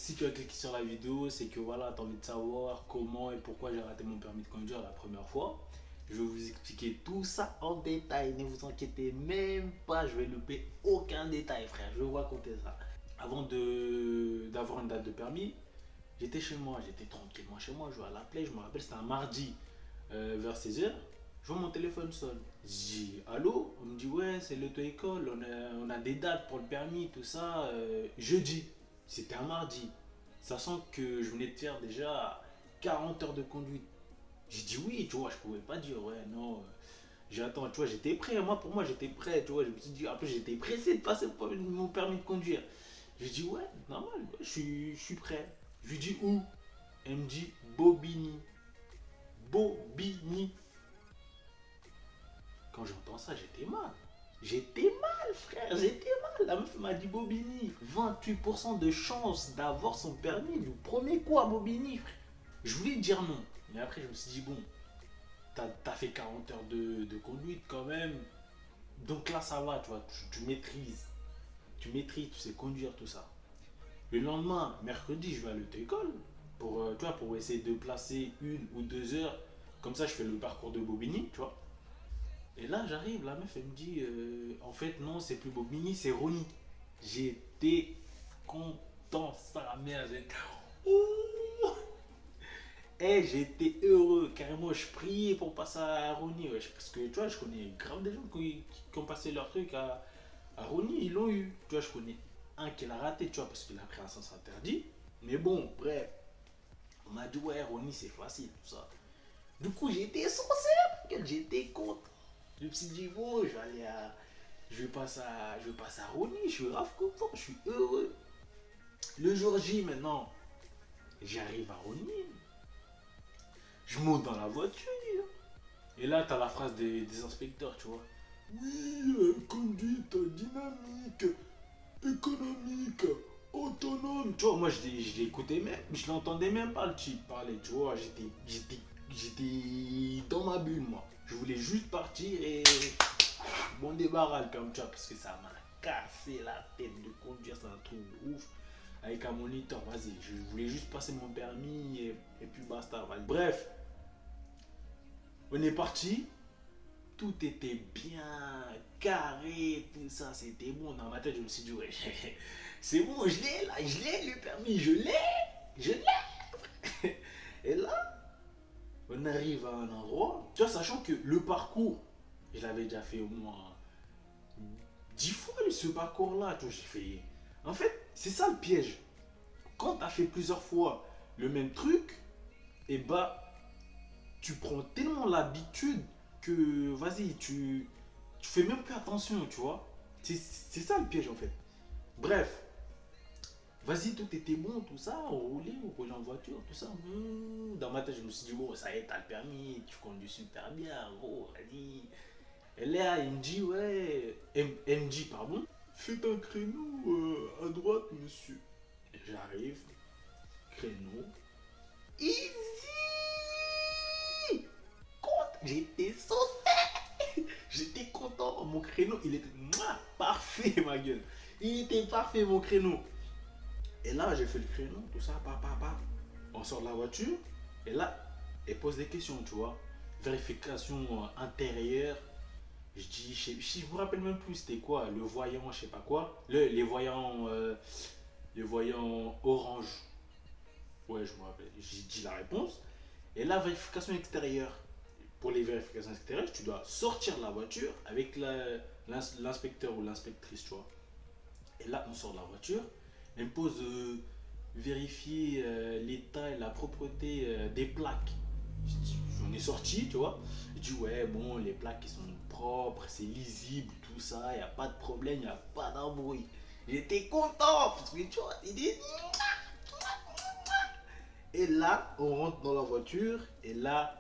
si tu as cliqué sur la vidéo, c'est que voilà, tu as envie de savoir comment et pourquoi j'ai raté mon permis de conduire la première fois. Je vais vous expliquer tout ça en détail, ne vous inquiétez même pas, je vais louper aucun détail frère, je vais vous raconter ça. Avant d'avoir une date de permis, j'étais chez moi, j'étais tranquillement chez moi, je jouais à la play, je me rappelle c'était un mardi vers 16h, je vois mon téléphone sonne. Je dis allô, on me dit ouais c'est l'auto-école, on a des dates pour le permis, tout ça, jeudi, c'était un mardi, sachant que je venais de faire déjà 40 heures de conduite. J'ai dit oui, tu vois, je pouvais pas dire ouais, non. J'attends, tu vois, j'étais prêt. Moi, pour moi, j'étais prêt, tu vois. Je me suis dit, après, j'étais pressé de passer mon permis de conduire. J'ai dit ouais, normal, ouais, je suis prêt. Je lui dis où? Elle me dit Bobigny. Bobigny. Quand j'entends ça, j'étais mal. J'étais mal, frère, j'étais mal. La meuf m'a dit Bobigny. 28% de chance d'avoir son permis du premier coup à Bobigny, frère. Je voulais dire non. Mais après, je me suis dit, bon, t'as fait 40 heures de conduite quand même. Donc là, ça va, tu vois, tu maîtrises. Tu maîtrises, tu sais conduire, tout ça. Le lendemain, mercredi, je vais à l'auto-école tu vois, pour essayer de placer 1 ou 2 heures. Comme ça, je fais le parcours de Bobigny, tu vois. Et là, j'arrive, la meuf, elle me dit, en fait, non, c'est plus Bobigny, c'est Rony. J'étais content, sa mère, j'étais... Ouh. Eh, j'étais heureux, carrément, je priais pour passer à Rony, wesh, parce que tu vois, je connais grave des gens qui ont passé leur truc à Rony, ils l'ont eu. Tu vois, je connais un qui l'a raté, tu vois, parce qu'il a pris un sens interdit. Mais bon, bref, on m'a dit, ouais, Rony, c'est facile, tout ça. Du coup, j'étais censé, j'étais content. Je me suis dit, bon, je vais passer à Rony, je suis grave content, je suis heureux. Le jour J, maintenant, j'arrive à Rony. Je monte dans la voiture. Et là, t'as la phrase des inspecteurs, tu vois. Oui, conduite dynamique, économique, autonome. Tu vois, moi, je l'écoutais même, je l'entendais même pas le type parler, tu vois. J'étais dans ma bulle, moi. Je voulais juste partir et bon débarras, comme tu vois, parce que ça m'a cassé la tête de conduire, c'est un truc de ouf. Avec un moniteur, vas-y, je voulais juste passer mon permis et puis basta, vas-y. Bref, on est parti, tout était bien carré, tout ça, c'était bon. Dans ma tête, je me suis dit, ouais, c'est bon, je l'ai là, je l'ai le permis, je l'ai. Et là, on arrive à un endroit, tu vois, sachant que le parcours, je l'avais déjà fait au moins 10 fois ce parcours-là, tu vois, j'ai fait. En fait, c'est ça le piège. Quand tu as fait plusieurs fois le même truc, et bah, tu prends tellement l'habitude que, vas-y, tu fais même plus attention, tu vois. C'est ça le piège en fait. Bref, vas-y, tout était bon, tout ça, on roulait en voiture, tout ça. Dans ma tête, je me suis dit, bon, ça y est, t'as le permis, tu conduis super bien, gros, vas-y. Et là, il me dit, ouais, elle me dit, pardon, faites un créneau à droite, monsieur. J'arrive, créneau, easy. J'étais saucé. J'étais content. Mon créneau, il était parfait, ma gueule. Il était parfait, mon créneau. Et là, j'ai fait le créneau, tout ça, on sort de la voiture. Et là, elle pose des questions, tu vois. Vérification intérieure. Je dis, je me rappelle même plus c'était quoi, le voyant, je sais pas quoi. Les voyants orange. Ouais, je me rappelle. J'ai dit la réponse. Et la vérification extérieure. Pour les vérifications extérieures, tu dois sortir de la voiture avec l'inspecteur ou l'inspectrice, tu vois. Et là, on sort de la voiture. Elle me pose vérifier l'état et la propreté des plaques. J'en ai sorti, tu vois. Je dis, ouais, bon, les plaques qui sont propres, c'est lisible, tout ça, il n'y a pas de problème, il n'y a pas d'embrouille. J'étais content, parce que tu vois, et là, on rentre dans la voiture, et là,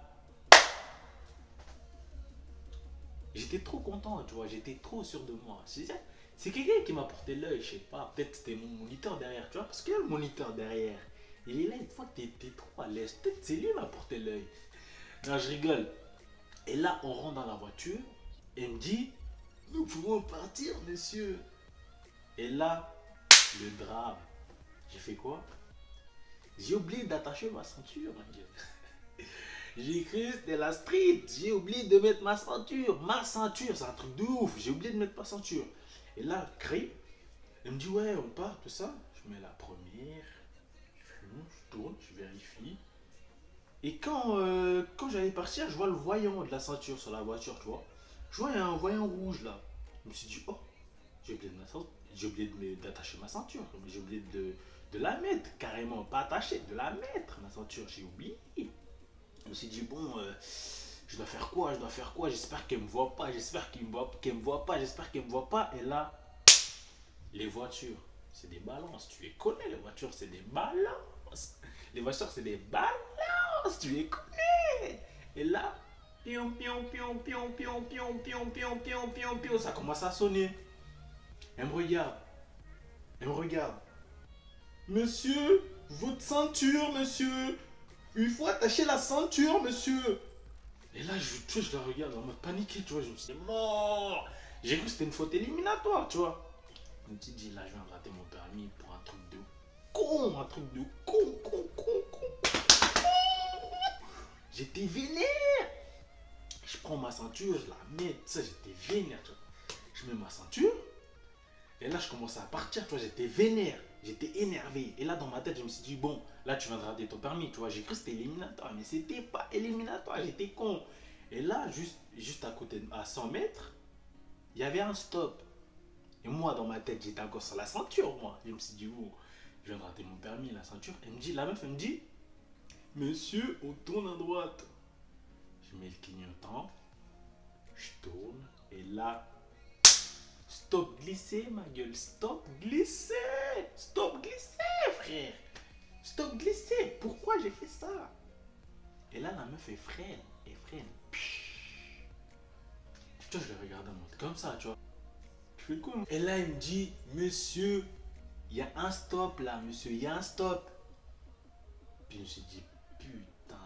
j'étais trop content, tu vois, j'étais trop sûr de moi. C'est quelqu'un qui m'a porté l'œil, je sais pas, peut-être c'était mon moniteur derrière, tu vois, parce que le moniteur derrière, il est là une fois que t'es trop à l'aise, peut-être c'est lui qui m'a porté l'œil. Non, je rigole. Et là, on rentre dans la voiture, et il me dit, nous pouvons partir, monsieur. Et là, le drame. J'ai fait quoi? J'ai oublié d'attacher ma ceinture, mon Dieu. J'ai cru que c'était la street. J'ai oublié de mettre ma ceinture. Ma ceinture, c'est un truc de ouf. J'ai oublié de mettre ma ceinture. Et là, Cray, elle me dit, ouais, on part, tout ça. Je mets la première. Je tourne, je vérifie. Et quand j'allais partir, je vois le voyant de la ceinture sur la voiture, tu vois. Je vois, il y a un voyant rouge là. Je me suis dit, oh, j'ai oublié d'attacher ma ceinture. Mais j'ai oublié de la mettre, carrément. Pas attacher, de la mettre, ma ceinture. J'ai oublié. Je me suis dit, bon, je dois faire quoi, j'espère qu'elle me voit pas, j'espère qu'elle me voit pas. Et là, les voitures, c'est des balances, tu les connais, les voitures, c'est des balances. Les voitures, c'est des balances, tu les connais. Et là, pion, pion, pion, pion, pion, pion, pion, pion, pion, pion, pion, ça commence à sonner. Elle me regarde, elle me regarde. Monsieur, votre ceinture, monsieur. Il faut attacher la ceinture, monsieur. Et là, je la regarde en mode paniqué, tu vois. Je me suis dit, mort. J'ai cru que c'était une faute éliminatoire, tu vois. Je me suis dit, là, je viens de rater mon permis pour un truc de con. Un truc de con. J'étais vénère. Je prends ma ceinture, je la mets, ça, j'étais vénère, tu vois. Je mets ma ceinture. Et là, je commençais à partir, tu vois, j'étais vénère, j'étais énervé. Et là, dans ma tête, je me suis dit, bon, là, tu viens de rater ton permis, tu vois. J'ai cru que c'était éliminatoire, mais c'était pas éliminatoire, j'étais con. Et là, juste à côté, à 100 mètres, il y avait un stop. Et moi, dans ma tête, j'étais encore sur la ceinture, moi. Je me suis dit, bon, je viens de rater mon permis, la ceinture. La meuf, elle me dit, monsieur, on tourne à droite. Je mets le clignotant, je tourne, et là, stop glisser, ma gueule. Stop glisser. Stop glisser, frère. Stop glisser. Pourquoi j'ai fait ça? Et là, la meuf, elle freine. Elle freine. Tu vois, je l'ai regardé en mode comme ça, tu vois. Je fais quoi? Et là, il me dit, monsieur, il y a un stop là, monsieur, il y a un stop. Puis je me suis dit, putain,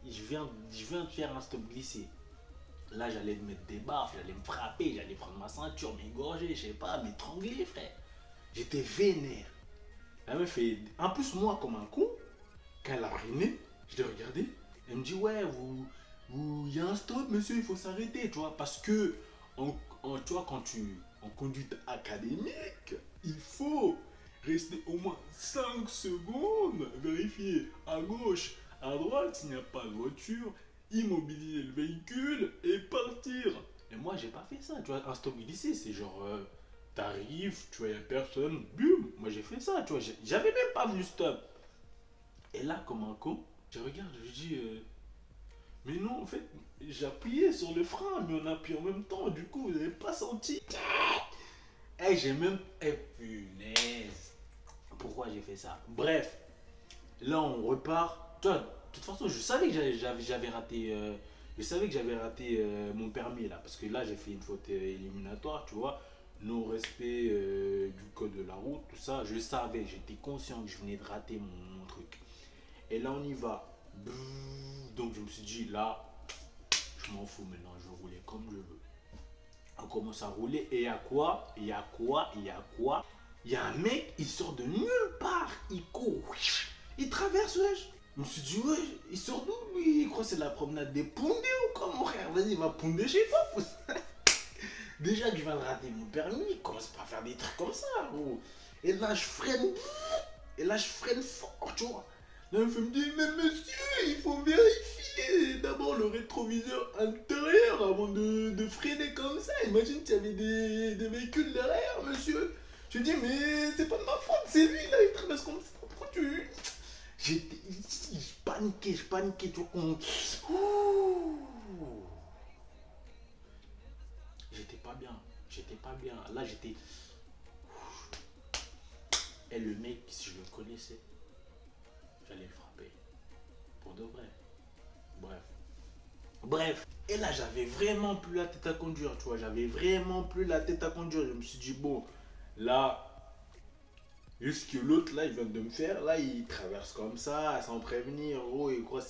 je viens de faire un stop glissé. Là, j'allais me mettre des baffes, j'allais me frapper, j'allais prendre ma ceinture, m'égorger, je sais pas, m'étrangler, frère. J'étais vénère. La meuf fait. En plus, moi, comme un con, quand elle a freiné, je l'ai regardé. Elle me dit, ouais, il y a un stop, monsieur, il faut s'arrêter, tu vois. Parce que, tu vois, en conduite académique, il faut rester au moins 5 secondes, vérifier à gauche, à droite, s'il n'y a pas de voiture, immobiliser le véhicule et partir. Et moi, j'ai pas fait ça, tu vois. Un stop glissé, c'est genre, t'arrives, tu vois, y a personne, bum. Moi, j'ai fait ça, tu vois. J'avais même pas vu stop. Et là, comme un con, je regarde, je dis, mais non, en fait, j'appuyais sur le frein, mais on appuie en même temps, du coup, vous n'avez pas senti. Eh, j'ai même. Eh, punaise. Pourquoi j'ai fait ça? Bref, là, on repart. Toi, de toute façon, je savais que j'avais raté. Je savais que j'avais raté mon permis là, parce que là, j'ai fait une faute éliminatoire, tu vois. Non-respect du code de la route, tout ça. Je savais, j'étais conscient que je venais de rater mon truc. Et là, on y va. Donc, je me suis dit, là, je m'en fous maintenant, je vais rouler comme je veux. On commence à rouler et il y a quoi? Il y a un mec, il sort de nulle part, il court, il traverse, wesh. Je me suis dit, ouais, il sort d'où lui? Il croit que c'est la promenade des Pondés ou quoi, mon frère? Vas-y, va ponder chez toi. Déjà que je viens de rater mon permis, il commence pas à faire des trucs comme ça, gros. Et là, je freine, fort, tu vois. Là, il me dit, mais monsieur, il faut vérifier d'abord le rétroviseur intérieur avant de freiner comme ça. Imagine qu'il y avait des véhicules derrière, monsieur. Je dis, mais c'est pas de ma faute, c'est lui, là, il traverse comme ça. Pourquoi tu... Je paniquais, tu vois. J'étais pas bien. Là, j'étais... Et le mec, si je le connaissais, j'allais le frapper. Pour de vrai. Bref. Et là, j'avais vraiment plus la tête à conduire, tu vois. Je me suis dit, bon, là, juste que l'autre, là, il vient de me faire, là, il traverse comme ça, sans prévenir. Oh, il croit que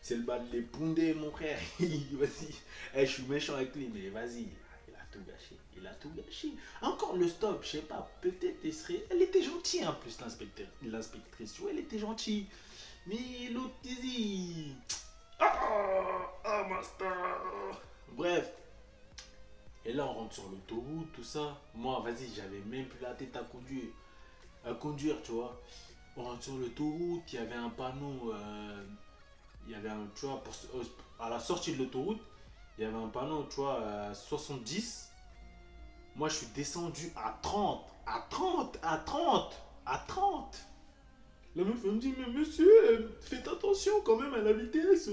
c'est le bas de les pondés, mon frère. Vas-y. Je suis méchant avec lui, mais vas-y. Il a tout gâché. Il a tout gâché. Encore le stop, je sais pas, peut-être elle était gentille en plus, l'inspectrice, tu vois, elle était gentille. Mais l'autre Tizi. Ah, master. Bref. Et là, on rentre sur l'autoroute, tout ça. Moi, vas-y, j'avais même plus la tête à conduire, tu vois. On rentre sur l'autoroute, il y avait un panneau, il y avait un, tu vois, à la sortie de l'autoroute, il y avait un panneau, tu vois, 70. Moi, je suis descendu à 30, à 30, à 30, à 30. La meuf elle me dit, mais monsieur, faites attention quand même à la vitesse.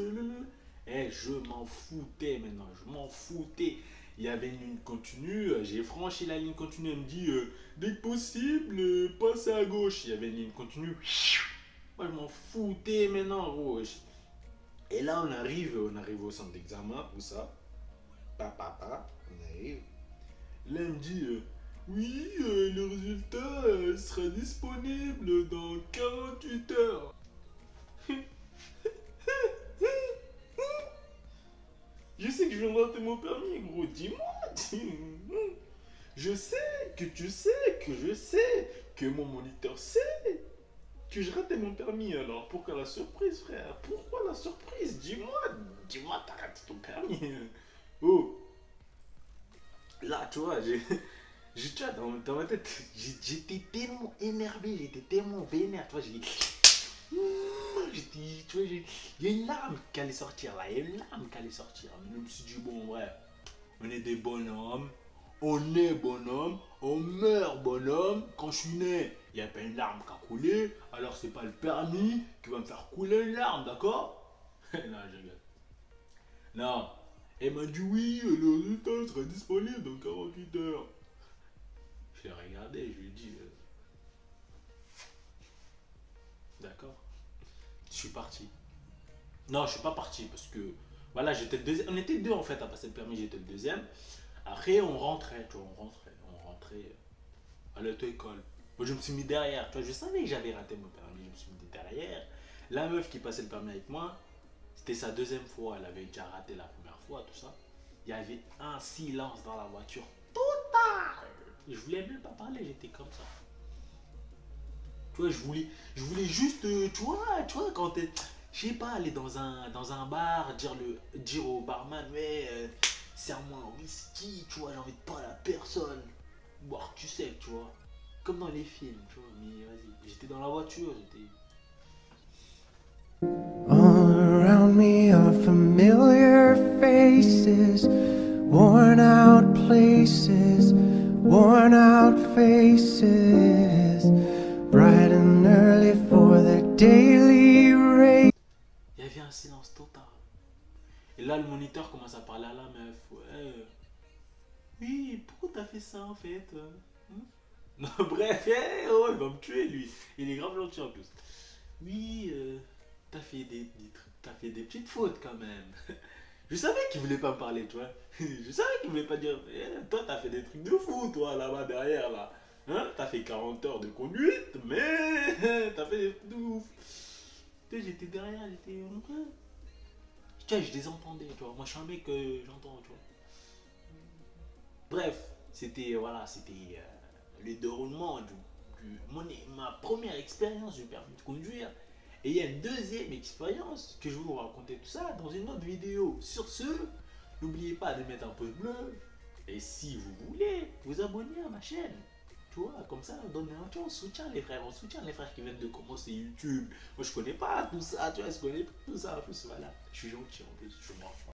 Eh, je m'en foutais maintenant, je m'en foutais. Il y avait une ligne continue, j'ai franchi la ligne continue, elle me dit, dès que possible, passez à gauche. Il y avait une ligne continue. Moi, je m'en foutais maintenant, gros. Et là, on arrive au centre d'examen, tout ça. Papa, on arrive. Là, elle me dit, oui, le résultat sera disponible dans 48 heures. Je sais que je viens de rater mon permis, gros. Dis-moi. Je sais que tu sais que je sais que mon moniteur sait que je ratais mon permis. Alors, pourquoi la surprise, frère? Pourquoi la surprise? Dis-moi, t'as raté ton permis. Oh, là, tu vois, tu vois, dans ma tête, j'étais tellement énervé, j'étais tellement vénère, tu vois, tu vois, il y a une larme qui allait sortir là, il y a une larme qui allait sortir. Je me suis dit, bon, ouais, on est des bonhommes, on est bonhomme, on meurt bonhomme. Quand je suis né, il n'y a pas une larme qui a coulé, alors c'est pas le permis qui va me faire couler une larme, d'accord? Non, je rigole. Non, elle m'a dit oui, le résultat sera disponible dans 48 heures. Je l'ai regardé, je lui ai dit, d'accord. Je suis parti. Non, je suis pas parti parce que voilà, j'étais le deuxième. On était deux en fait à passer le permis, j'étais le deuxième. Après, on rentrait, tu vois, on rentrait à l'auto-école. Moi, je me suis mis derrière, tu vois, je savais que j'avais raté mon permis, je me suis mis derrière. La meuf qui passait le permis avec moi, c'était sa deuxième fois, elle avait déjà raté la première fois, tout ça. Il y avait un silence dans la voiture total. Je voulais même pas parler, j'étais comme ça. Tu vois, je voulais juste, tu vois, quand t'es, je sais pas, aller dans un bar, dire au barman, ouais, serre-moi un whisky, tu vois, j'ai envie de parler à personne. Boire, tu sais, tu vois. Comme dans les films, tu vois, mais vas-y. J'étais dans la voiture, j'étais. All around me are familiar faces, worn out places, worn out faces, bright and early for the daily race. Il y avait un silence total. Et là, le moniteur commence à parler à la meuf. Ouais. Oui, pourquoi t'as fait ça en fait? Non, bref, oh, il va me tuer lui. Il est grave gentil en plus. Oui, t'as fait t'as fait des petites fautes quand même. Je savais qu'il voulait pas me parler, tu vois. Je savais qu'il voulait pas dire, toi t'as fait des trucs de fou, toi là-bas derrière là. Hein, t'as fait 40 heures de conduite, mais t'as fait des trucs de ouf. Tu sais, j'étais derrière, j'étais. Tu vois, je les entendais, tu vois. Moi je suis un mec que j'entends, tu vois. Bref, c'était le déroulement ma première expérience du permis de conduire. Et il y a une deuxième expérience que je vais vous raconter tout ça dans une autre vidéo. Sur ce, n'oubliez pas de mettre un pouce bleu. Et si vous voulez, vous abonner à ma chaîne. Tu vois, comme ça, on soutient les frères. On soutient les frères qui viennent de commencer YouTube. Moi, je connais pas tout ça, tu vois, je connais pas tout ça. En plus, voilà, je suis gentil en plus, je m'en fous.